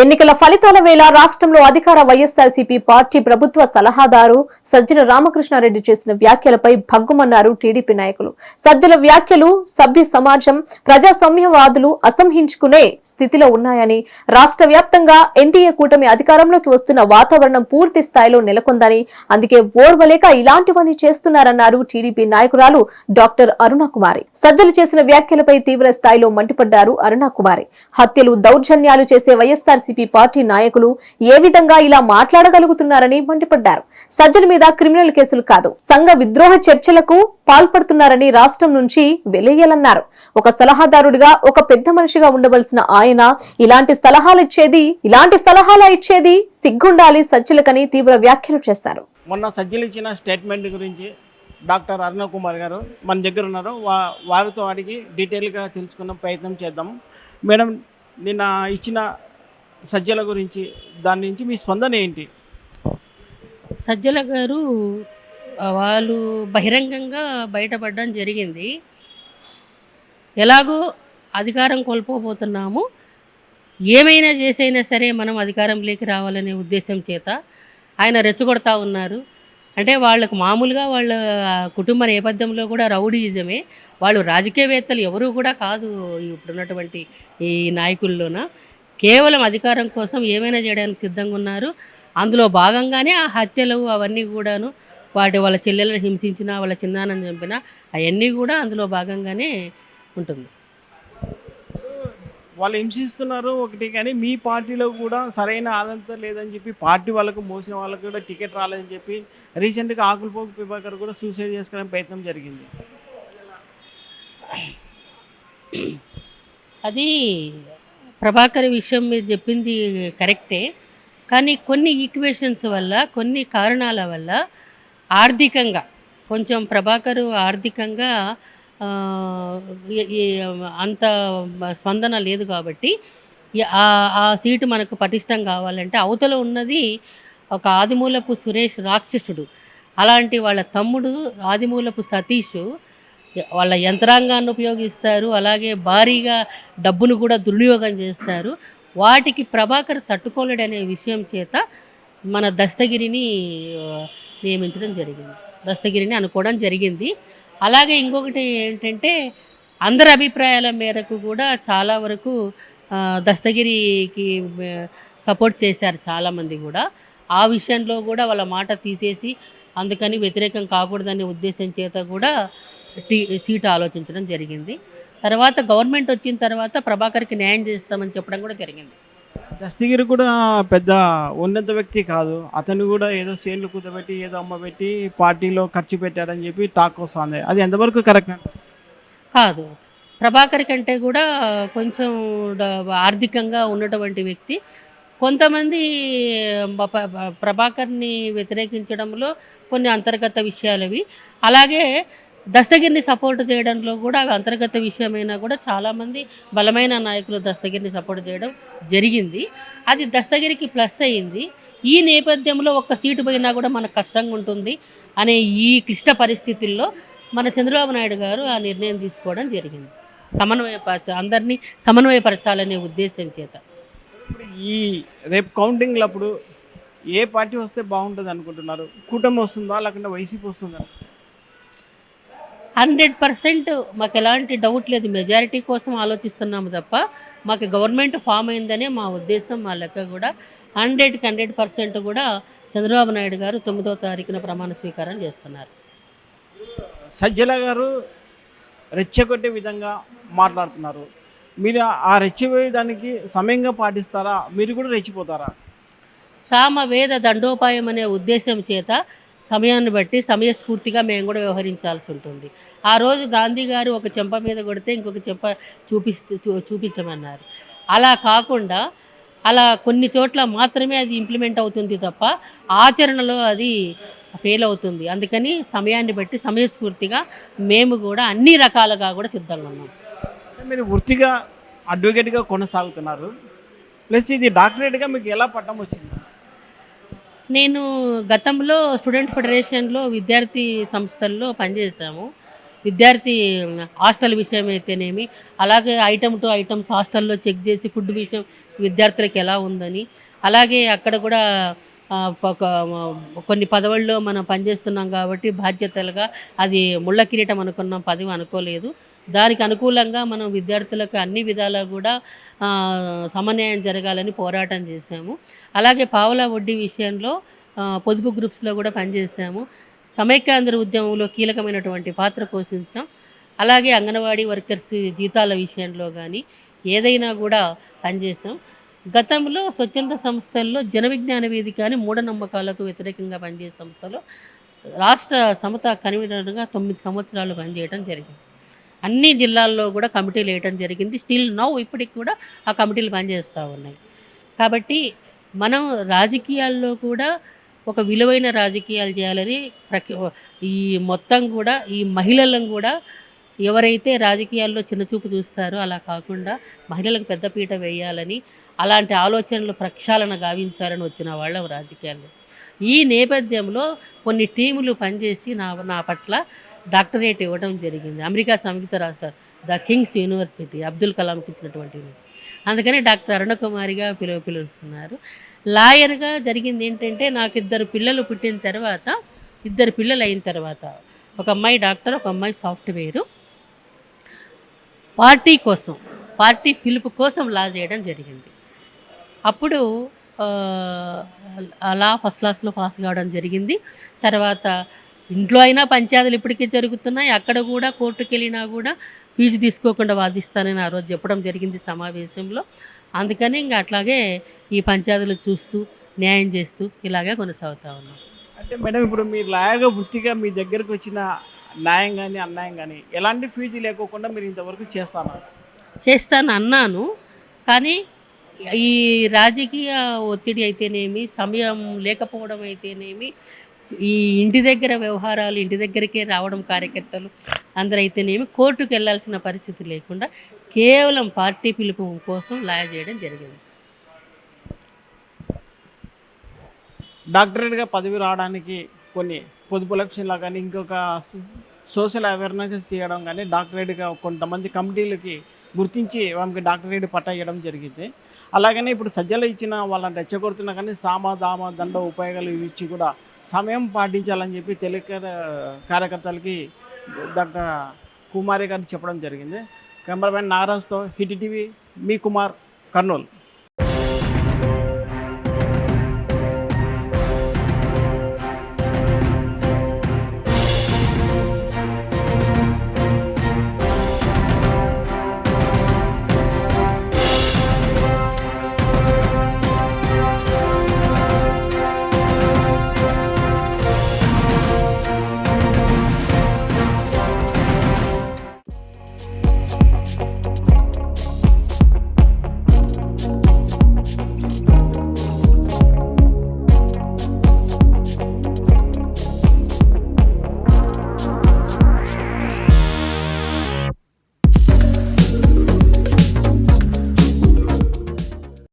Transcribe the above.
ఎన్నికల ఫలితాల వేళ రాష్ట్రంలో అధికార వైఎస్ఆర్సీపీ పార్టీ ప్రభుత్వ సలహాదారు సజ్జల రామకృష్ణారెడ్డి చేసిన వ్యాఖ్యలపై భగ్గుమన్నారు టీడీపీ నాయకులు. సజ్జల వ్యాఖ్యలు సభ్య సమాజం, ప్రజాస్వామ్యవాదులు అసహ్యించుకునే స్థితిలో ఉన్నాయని, రాష్ట్ర వ్యాప్తంగా ఎన్డీఏ కూటమి అధికారంలోకి వస్తున్న వాతావరణం పూర్తి స్థాయిలో నెలకొందని, అందుకే ఓర్వలేక ఇలాంటివన్నీ చేస్తున్నారన్నారు టీడీపీ నాయకురాలు డాక్టర్ అరుణకుమారి. సజ్జలు చేసిన వ్యాఖ్యలపై తీవ్ర స్థాయిలో మండిపడ్డారు అరుణకుమారి. హత్యలు, దౌర్జన్యాలు చేసే వైఎస్ఆర్సీపీ పార్టీ నాయకులు ఏ విధంగా ఇలా మాట్లాడగలుగుతున్నారని మండిపడ్డారు. సజ్జల మీద క్రిమినల్ కేసులు కాదు, సంఘ విద్రోహ చర్చలకు పాల్పడుతున్నారని రాష్ట్రం నుంచి వెలియాలన్నారు. ఒక సలహాదారుడిగా, ఒక పెద్ద మనిషిగా ఉండవలసిన ఆయన ఇలాంటి సలహాలు ఇచ్చేది సిగ్గుండాలి సజ్జలకని తీవ్ర వ్యాఖ్యలు చేశారు. మొన్న సజ్జలు ఇచ్చిన స్టేట్మెంట్ గురించి డాక్టర్ అరుణకుమార్ గారు మన దగ్గర ఉన్నారు. వారితో అడిగి డీటెయిల్గా తెలుసుకున్న ప్రయత్నం చేద్దాం. మేడం, నిన్న ఇచ్చిన సజ్జల గురించి దాని నుంచి మీ స్పందన ఏంటి? సజ్జల గారు వాళ్ళు బహిరంగంగా బయటపడడం జరిగింది. ఎలాగో అధికారం కోల్పోబోతున్నాము, ఏమైనా చేసైనా సరే మనం అధికారంలోకి రావాలనే ఉద్దేశం చేత ఆయన రెచ్చగొడతా ఉన్నారు. అంటే వాళ్ళకు మామూలుగా వాళ్ళ కుటుంబ నేపథ్యంలో కూడా రౌడీయిజమే. వాళ్ళు రాజకీయవేత్తలు ఎవరు కూడా కాదు ఇప్పుడున్నటువంటి ఈ నాయకుల్లోన. కేవలం అధికారం కోసం ఏమైనా చేయడానికి సిద్ధంగా ఉన్నారు. అందులో భాగంగానే ఆ హత్యలు అవన్నీ కూడాను, వాళ్ళ చెల్లెలను హింసించిన, వాళ్ళ చిన్నాన్నని చంపిన అవన్నీ కూడా అందులో భాగంగానే ఉంటుంది. వాళ్ళు హింసిస్తున్నారు ఒకటి, కానీ మీ పార్టీలో కూడా సరైన ఆదరణ లేదని చెప్పి పార్టీ వాళ్ళకు మోసిన వాళ్ళకు కూడా టికెట్ రాలేదని చెప్పి రీసెంట్గా ఆకులపోగు ప్రభాకర్ కూడా సూసైడ్ చేసుకోవడానికి ప్రయత్నం జరిగింది. అది ప్రభాకర్ విషయం మీరు చెప్పింది కరెక్టే, కానీ కొన్ని ఈక్వేషన్స్ వల్ల, కొన్ని కారణాల వల్ల ఆర్థికంగా కొంచెం ప్రభాకర్ ఆర్థికంగా అంత స్పందన లేదు. కాబట్టి ఆ సీటు మనకు పటిష్టం కావాలంటే అవతల ఉన్నది ఒక ఆదిమూలపు సురేష్ రాక్షసుడు. అలాంటి వాళ్ళ తమ్ముడు ఆదిమూలపు సతీష్ వాళ్ళ యంత్రాంగాన్ని ఉపయోగిస్తారు, అలాగే భారీగా డబ్బును కూడా దుర్వినియోగం చేస్తారు. వాటికి ప్రభాకర్ తట్టుకోలేడనే విషయం చేత మన దస్తగిరిని నియమించడం జరిగింది, దస్తగిరిని అనుకోవడం జరిగింది. అలాగే ఇంకొకటి ఏంటంటే అందరి అభిప్రాయాల మేరకు కూడా చాలా వరకు దస్తగిరికి సపోర్ట్ చేశారు చాలామంది కూడా. ఆ విషయంలో కూడా వాళ్ళ మాట తీసేసి అందుకని వ్యతిరేకం కాకూడదనే ఉద్దేశం చేత కూడా సీటు ఆలోచించడం జరిగింది. తర్వాత గవర్నమెంట్ వచ్చిన తర్వాత ప్రభాకర్కి న్యాయం చేస్తామని చెప్పడం కూడా జరిగింది. దస్తగిరి కూడా పెద్ద ఉన్నత వ్యక్తి కాదు, అతను కూడా ఏదో సేన్లు కూతబెట్టి ఏదో అమ్మబెట్టి పార్టీలో ఖర్చు పెట్టారని చెప్పి టాక్ వస్తుంది. అది ఎంతవరకు కరెక్ట్ కాదు. ప్రభాకర్ కంటే కూడా కొంచెం ఆర్థికంగా ఉన్నటువంటి వ్యక్తి. కొంతమంది ప్రభాకర్ని వ్యతిరేకించడంలో కొన్ని అంతర్గత విషయాలవి, అలాగే దస్తగిరిని సపోర్ట్ చేయడంలో కూడా అవి అంతర్గత విషయమైనా కూడా చాలామంది బలమైన నాయకులు దస్తగిరిని సపోర్ట్ చేయడం జరిగింది. అది దస్తగిరికి ప్లస్ అయ్యింది. ఈ నేపథ్యంలో ఒక్క సీటు పోయినా కూడా మనకు కష్టంగా ఉంటుంది అనే ఈ క్లిష్ట పరిస్థితుల్లో మన చంద్రబాబు నాయుడు గారు ఆ నిర్ణయం తీసుకోవడం జరిగింది, అందరినీ సమన్వయపరచాలనే ఉద్దేశం చేత. ఈ రేపు కౌంటింగ్లప్పుడు ఏ పార్టీ వస్తే బాగుంటుంది అనుకుంటున్నారు? కూటమి వస్తుందా లేకుంటే వైసీపీ వస్తుందా? 100% మాకు ఎలాంటి డౌట్ లేదు. మెజారిటీ కోసం ఆలోచిస్తున్నాము తప్ప మాకు గవర్నమెంట్ ఫామ్ అయిందనే మా ఉద్దేశం, మా లెక్క కూడా. 100% కూడా చంద్రబాబు నాయుడు గారు 9వ తారీఖున ప్రమాణ స్వీకారం చేస్తున్నారు. సజ్జల గారు రెచ్చగొట్టే విధంగా మాట్లాడుతున్నారు. మీరు ఆ రెచ్చిపోయేదానికి సమయంగా పాటిస్తారా? మీరు కూడా రెచ్చిపోతారా? సామవేద దండోపాయం అనే ఉద్దేశం చేత సమయాన్ని బట్టి సమయస్ఫూర్తిగా మేము కూడా వ్యవహరించాల్సి ఉంటుంది. ఆ రోజు గాంధీ గారు ఒక చెంప మీద కొడితే ఇంకొక చెంప చూపించమన్నారు. అలా కాకుండా అలా కొన్ని చోట్ల మాత్రమే అది ఇంప్లిమెంట్ అవుతుంది తప్ప ఆచరణలో అది ఫెయిల్ అవుతుంది. అందుకని సమయాన్ని బట్టి సమయస్ఫూర్తిగా మేము కూడా అన్ని రకాలుగా కూడా సిద్ధంగా ఉన్నాం. మీరు వృత్తిగా అడ్వకేట్గా కొనసాగుతున్నారు, ప్లస్ ఇది డాక్టరేట్గా మీకు ఎలా పట్టం వచ్చింది? నేను గతంలో స్టూడెంట్ ఫెడరేషన్లో విద్యార్థి సంస్థల్లో పనిచేశాము. విద్యార్థి హాస్టల్ విషయం అయితేనేమి, అలాగే ఐటమ్ టు ఐటమ్స్ హాస్టల్లో చెక్ చేసి ఫుడ్ విషయం విద్యార్థులకు ఎలా ఉందని, అలాగే అక్కడ కూడా కొన్ని పదవుల్లో మనం పనిచేస్తున్నాం కాబట్టి బాధ్యతలుగా అది ముళ్ళ కిరీటం అనుకున్నాం, పదవి అనుకోలేదు. దానికి అనుకూలంగా మనం విద్యార్థులకు అన్ని విధాలా కూడా సమన్వయం జరగాలని పోరాటం చేశాము. అలాగే పావలా వడ్డీ విషయంలో పొదుపు గ్రూప్స్లో కూడా పనిచేసాము. సమైక్యాంధ్ర ఉద్యమంలో కీలకమైనటువంటి పాత్ర పోషించాం. అలాగే అంగన్వాడీ వర్కర్స్ జీతాల విషయంలో కానీ ఏదైనా కూడా పనిచేసాం. గతంలో స్వచ్ఛంద సంస్థల్లో జన విజ్ఞాన వేదిక అని మూఢనమ్మకాలకు వ్యతిరేకంగా పనిచేసే సంస్థలో రాష్ట్ర సమతా కన్వీనర్గా 9 సంవత్సరాలు పనిచేయడం జరిగింది. అన్ని జిల్లాల్లో కూడా కమిటీలు వేయటం జరిగింది. స్టిల్ నౌ ఇప్పటికి కూడా ఆ కమిటీలు పనిచేస్తూ ఉన్నాయి. కాబట్టి మనం రాజకీయాల్లో కూడా ఒక విలువైన రాజకీయాలు చేయాలని ఈ మొత్తం కూడా ఈ మహిళలను కూడా ఎవరైతే రాజకీయాల్లో చిన్నచూపు చూస్తారో అలా కాకుండా మహిళలకు పెద్దపీట వేయాలని, అలాంటి ఆలోచనలు ప్రక్షాళన గావించాలని వచ్చిన వాళ్ళం రాజకీయాల్లో. ఈ నేపథ్యంలో కొన్ని టీములు పనిచేసి నా పట్ల డాక్టరేట్ ఇవ్వడం జరిగింది. అమెరికా సంయుక్త రాష్ట్ర ద కింగ్స్ యూనివర్సిటీ అబ్దుల్ కలాంకి ఇచ్చినటువంటి. అందుకని డాక్టర్ అరుణకుమారిగా పిలుస్తున్నారు. లాయర్గా జరిగింది ఏంటంటే, నాకు 2 పిల్లలు పుట్టిన తర్వాత, 2 పిల్లలు అయిన తర్వాత, ఒక అమ్మాయి డాక్టర్, ఒక అమ్మాయి సాఫ్ట్వేరు, పార్టీ పిలుపు కోసం లా చేయడం జరిగింది. అప్పుడు అలా ఫస్ట్ క్లాస్లో పాస్ కావడం జరిగింది. తర్వాత ఇంట్లో అయినా పంచాయతీలు ఇప్పటికీ జరుగుతున్నాయి. అక్కడ కూడా కోర్టుకు వెళ్ళినా కూడా ఫీజు తీసుకోకుండా వాదిస్తానని ఆ రోజు చెప్పడం జరిగింది సమావేశంలో. అందుకని ఇంకా అట్లాగే ఈ పంచాయతీలు చూస్తూ న్యాయం చేస్తూ ఇలాగే కొనసాగుతూ ఉన్నాం. అంటే మేడం, ఇప్పుడు మీరు లాయర్గా వృత్తిగా మీ దగ్గరకు వచ్చిన న్యాయం కానీ అన్యాయం కానీ ఎలాంటి ఫీజు లేకోకుండా మీరు ఇంతవరకు చేస్తాను అన్నాను. కానీ ఈ రాజకీయ ఒత్తిడి అయితేనేమి, సమయం లేకపోవడం అయితేనేమి, ఈ ఇంటి దగ్గర వ్యవహారాలు ఇంటి దగ్గరికే రావడం, కార్యకర్తలు అందరూ అయితేనేమి కోర్టుకు వెళ్ళాల్సిన పరిస్థితి లేకుండా కేవలం పార్టీ పిలుపు కోసం లాయర్ చేయడం జరిగింది. డాక్టరేట్గా పదవి రావడానికి కొన్ని పొదుపు లక్ష్యంలా కానీ ఇంకొక సోషల్ అవేర్నెస్ చేయడం కానీ డాక్టరేట్గా కొంతమంది కమిటీలకి గుర్తించి వాళ్ళకి డాక్టరేట్ పట్టా ఇవ్వడం జరిగింది. అలాగనే ఇప్పుడు సజ్జలు ఇచ్చిన వాళ్ళని రెచ్చగొడుతున్నా కానీ సామ దామ దండ ఉపయోగాలు ఇచ్చి కూడా సమయం పాటించాలని చెప్పి తెలుగు కార్యకర్తలకి డాక్టర్ కుమారి గారు చెప్పడం జరిగింది. కెమెరామెన్ నాగరాజ్తో హిట్ టీవీ, మీ కుమార్, కర్నూలు.